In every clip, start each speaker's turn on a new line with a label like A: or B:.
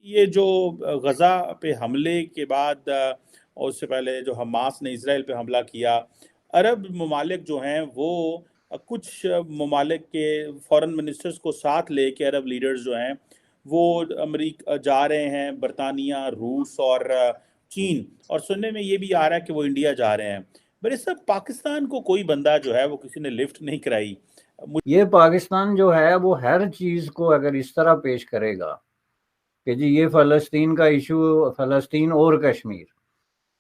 A: یہ جو غزہ پہ حملے کے بعد اور اس سے پہلے جو حماس نے اسرائیل پہ حملہ کیا، عرب ممالک جو ہیں وہ کچھ ممالک کے فورن منسٹرز کو ساتھ لے کے عرب لیڈرز جو ہیں وہ امریکہ جا رہے ہیں، برطانیہ، روس اور چین، اور سننے میں یہ بھی آ رہا ہے کہ وہ انڈیا جا رہے ہیں۔ بر سب پاکستان کو کوئی بندہ جو ہے وہ کسی نے لفٹ نہیں کرائی۔
B: یہ پاکستان جو ہے وہ ہر چیز کو اگر اس طرح پیش کرے گا کہ جی یہ فلسطین کا ایشو، فلسطین اور کشمیر،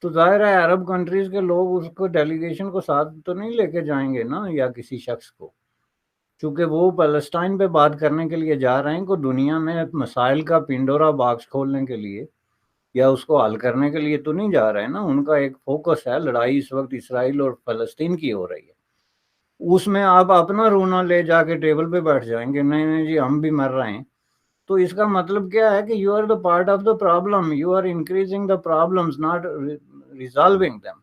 B: تو ظاہر ہے عرب کنٹریز کے لوگ اس کو ڈیلیگیشن کو ساتھ تو نہیں لے کے جائیں گے نا، یا کسی شخص کو، چونکہ وہ فلسطین پہ بات کرنے کے لیے جا رہے ہیں کہ دنیا میں مسائل کا پنڈورا باکس کھولنے کے لیے یا اس کو حل کرنے کے لیے تو نہیں جا رہے ہیں نا۔ ان کا ایک فوکس ہے، لڑائی اس وقت اسرائیل اور فلسطین کی ہو رہی ہے، اس میں آپ اپنا رونا لے جا کے ٹیبل پہ بیٹھ جائیں گے، نہیں نہیں جی ہم بھی مر رہے ہیں، تو اس کا مطلب کیا ہے کہ you are the part of the problem, you are increasing the problems not resolving them.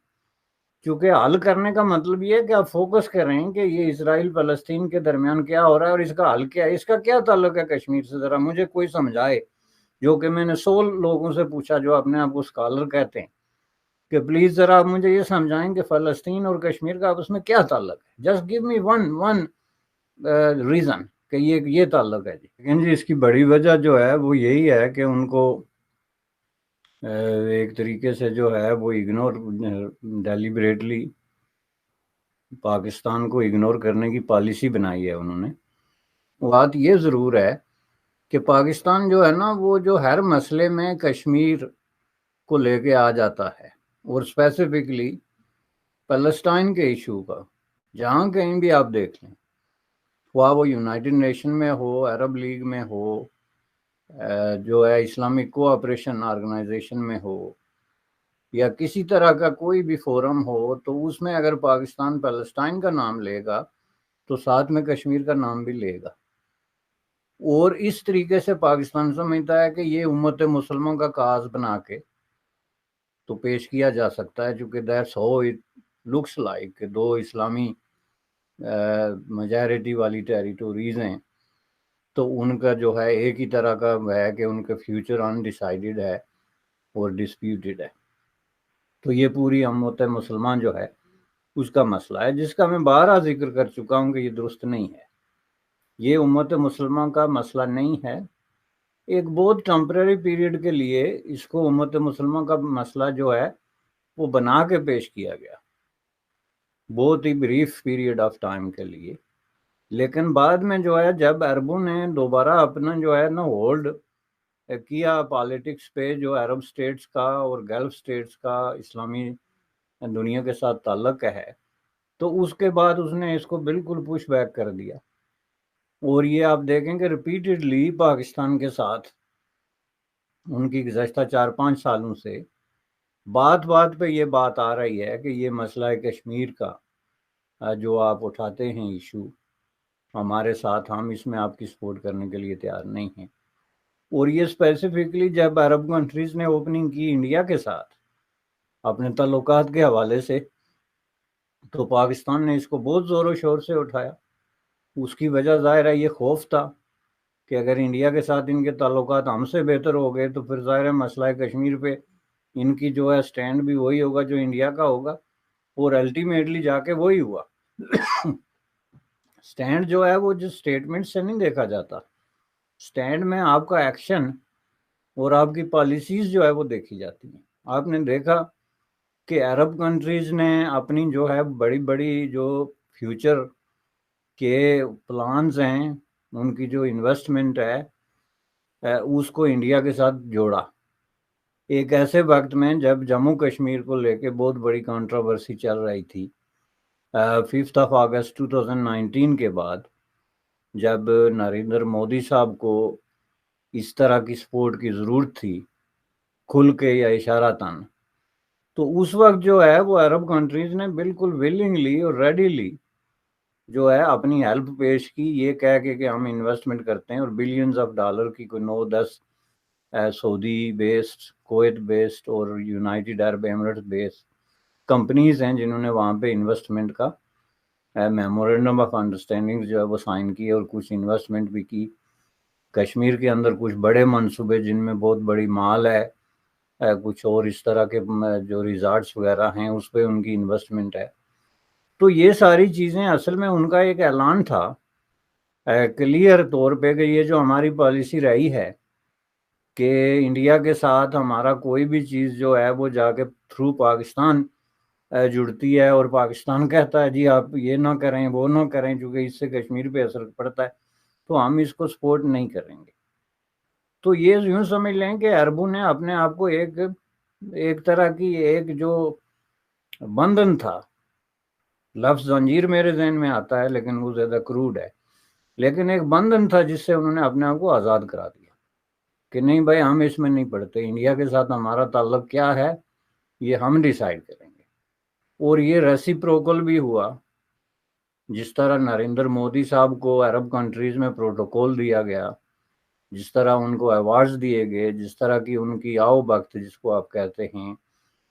B: کیونکہ حل کرنے کا مطلب یہ ہے کہ آپ فوکس کریں کہ یہ اسرائیل فلسطین کے درمیان کیا ہو رہا ہے اور اس کا حل کیا ہے، اس کا کیا تعلق ہے کشمیر سے، ذرا مجھے کوئی سمجھائے۔ جو کہ میں نے 100 لوگوں سے پوچھا جو اپنے آپ کو اسکالر کہتے ہیں کہ پلیز ذرا آپ مجھے یہ سمجھائیں کہ فلسطین اور کشمیر کا آپس میں کیا تعلق ہے، جسٹ گیو می ون ریزن کہ یہ تعلق ہے جی۔ لیکن جی اس کی بڑی وجہ جو ہے وہ یہی ہے کہ ان کو ایک طریقے سے جو ہے وہ اگنور، ڈیلیبریٹلی پاکستان کو اگنور کرنے کی پالیسی بنائی ہے انہوں نے۔ بات یہ ضرور ہے کہ پاکستان جو ہے نا وہ جو ہر مسئلے میں کشمیر کو لے کے آ جاتا ہے، اور اسپیسیفکلی فلسطین کے ایشو کا، جہاں کہیں بھی آپ دیکھ لیں، خواہ وہ یونائٹڈ نیشن میں ہو، عرب لیگ میں ہو، جو ہے اسلامک کوآپریشن آرگنائزیشن میں ہو، یا کسی طرح کا کوئی بھی فورم ہو، تو اس میں اگر پاکستان فلسطین کا نام لے گا تو ساتھ میں کشمیر کا نام بھی لے گا، اور اس طریقے سے پاکستان سمجھتا ہے کہ یہ امت مسلموں کا کاز بنا کے تو پیش کیا جا سکتا ہے، چونکہ that's how it looks like کہ دو اسلامی میجارٹی والی ٹیریٹوریز ہیں، تو ان کا جو ہے ایک ہی طرح کا ہے کہ ان کا فیوچر انڈیسائیڈڈ ہے اور ڈسپیوٹڈ ہے۔ تو یہ پوری امت مسلمان جو ہے اس کا مسئلہ ہے، جس کا میں بارہا ذکر کر چکا ہوں کہ یہ درست نہیں ہے، یہ امت مسلمان کا مسئلہ نہیں ہے۔ ایک بہت ٹیمپرری پیریڈ کے لیے اس کو امت مسلمان کا مسئلہ جو ہے وہ بنا کے پیش کیا گیا، بہت ہی بریف پیریڈ آف ٹائم کے لیے، لیکن بعد میں جو ہے جب عربوں نے دوبارہ اپنا جو ہے نا ہولڈ کیا پالیٹکس پہ، جو عرب سٹیٹس کا اور گلف سٹیٹس کا اسلامی دنیا کے ساتھ تعلق ہے، تو اس کے بعد اس نے اس کو بالکل پش بیک کر دیا، اور یہ آپ دیکھیں کہ ریپیٹڈلی پاکستان کے ساتھ ان کی گزشتہ 4-5 سالوں سے بات پہ یہ بات آ رہی ہے کہ یہ مسئلہ کشمیر کا جو آپ اٹھاتے ہیں ایشو ہمارے ساتھ، ہم اس میں آپ کی سپورٹ کرنے کے لیے تیار نہیں ہیں۔ اور یہ اسپیسیفکلی جب عرب کنٹریز نے اوپننگ کی انڈیا کے ساتھ اپنے تعلقات کے حوالے سے، تو پاکستان نے اس کو بہت زور و شور سے اٹھایا۔ اس کی وجہ ظاہر ہے یہ خوف تھا کہ اگر انڈیا کے ساتھ ان کے تعلقات ہم سے بہتر ہو گئے تو پھر ظاہر ہے مسئلہ کشمیر پہ ان کی جو ہے سٹینڈ بھی وہی ہوگا جو انڈیا کا ہوگا، اور الٹیمیٹلی جا کے وہی ہوا۔ سٹینڈ جو ہے وہ جو سٹیٹمنٹ سے نہیں دیکھا جاتا، سٹینڈ میں آپ کا ایکشن اور آپ کی پالیسیز جو ہے وہ دیکھی جاتی ہیں۔ آپ نے دیکھا کہ عرب کنٹریز نے اپنی جو ہے بڑی بڑی جو فیوچر کے پلانز ہیں، ان کی جو انویسٹمنٹ ہے اس کو انڈیا کے ساتھ جوڑا، ایک ایسے وقت میں جب جموں کشمیر کو لے کے بہت بڑی کنٹروورسی چل رہی تھی۔ 5 اگست 2019 کے بعد جب نریندر مودی صاحب کو اس طرح کی سپورٹ کی ضرورت تھی کھل کے یا اشارتاً، تو اس وقت جو ہے وہ عرب کنٹریز نے بالکل ولنگلی اور ریڈیلی جو ہے اپنی ہیلپ پیش کی، یہ کہہ کے کہ ہم انویسٹمنٹ کرتے ہیں، اور بلینز آف ڈالر کی کوئی 9-10 سعودی بیسڈ، کویت بیسڈ اور یونائٹڈ عرب ایمریٹس بیسڈ کمپنیز ہیں جنہوں نے وہاں پہ انویسٹمنٹ کا میمورینڈم آف انڈرسٹینڈنگ جو ہے وہ سائن کی اور کچھ انویسٹمنٹ بھی کی کشمیر کے اندر کچھ بڑے منصوبے جن میں بہت بڑی مال ہے، کچھ اور اس طرح کے جو ریزارٹس وغیرہ ہیں اس پہ ان کی انویسٹمنٹ ہے. تو یہ ساری چیزیں اصل میں ان کا ایک اعلان تھا کلیئر طور پہ کہ یہ جو ہماری پالیسی رہی ہے کہ انڈیا کے ساتھ ہمارا کوئی بھی چیز جو ہے وہ جا کے تھرو پاکستان جڑتی ہے، اور پاکستان کہتا ہے جی آپ یہ نہ کریں وہ نہ کریں چونکہ اس سے کشمیر پہ اثر پڑتا ہے تو ہم اس کو سپورٹ نہیں کریں گے. تو یہ یوں سمجھ لیں کہ عربوں نے اپنے آپ کو ایک طرح کی ایک جو بندھن تھا، لفظ زنجیر میرے ذہن میں آتا ہے لیکن وہ زیادہ کروڈ ہے، لیکن ایک بندھن تھا جس سے انہوں نے اپنے آپ کو آزاد کرا دیا کہ نہیں بھائی ہم اس میں نہیں پڑتے، انڈیا کے ساتھ ہمارا تعلق کیا ہے یہ ہم ڈیسائیڈ کریں گے. اور یہ ریسیپروکل بھی ہوا. جس طرح نریندر مودی صاحب کو عرب کنٹریز میں پروٹوکول دیا گیا، جس طرح ان کو ایوارڈز دیے گئے، جس طرح کی ان کی آؤ بخت جس کو آپ کہتے ہیں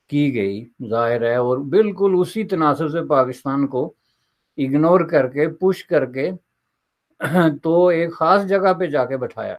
B: کی گئی، ظاہر ہے، اور بالکل اسی تناسب سے پاکستان کو اگنور کر کے پش کر کے تو ایک خاص جگہ پہ جا کے بٹھایا.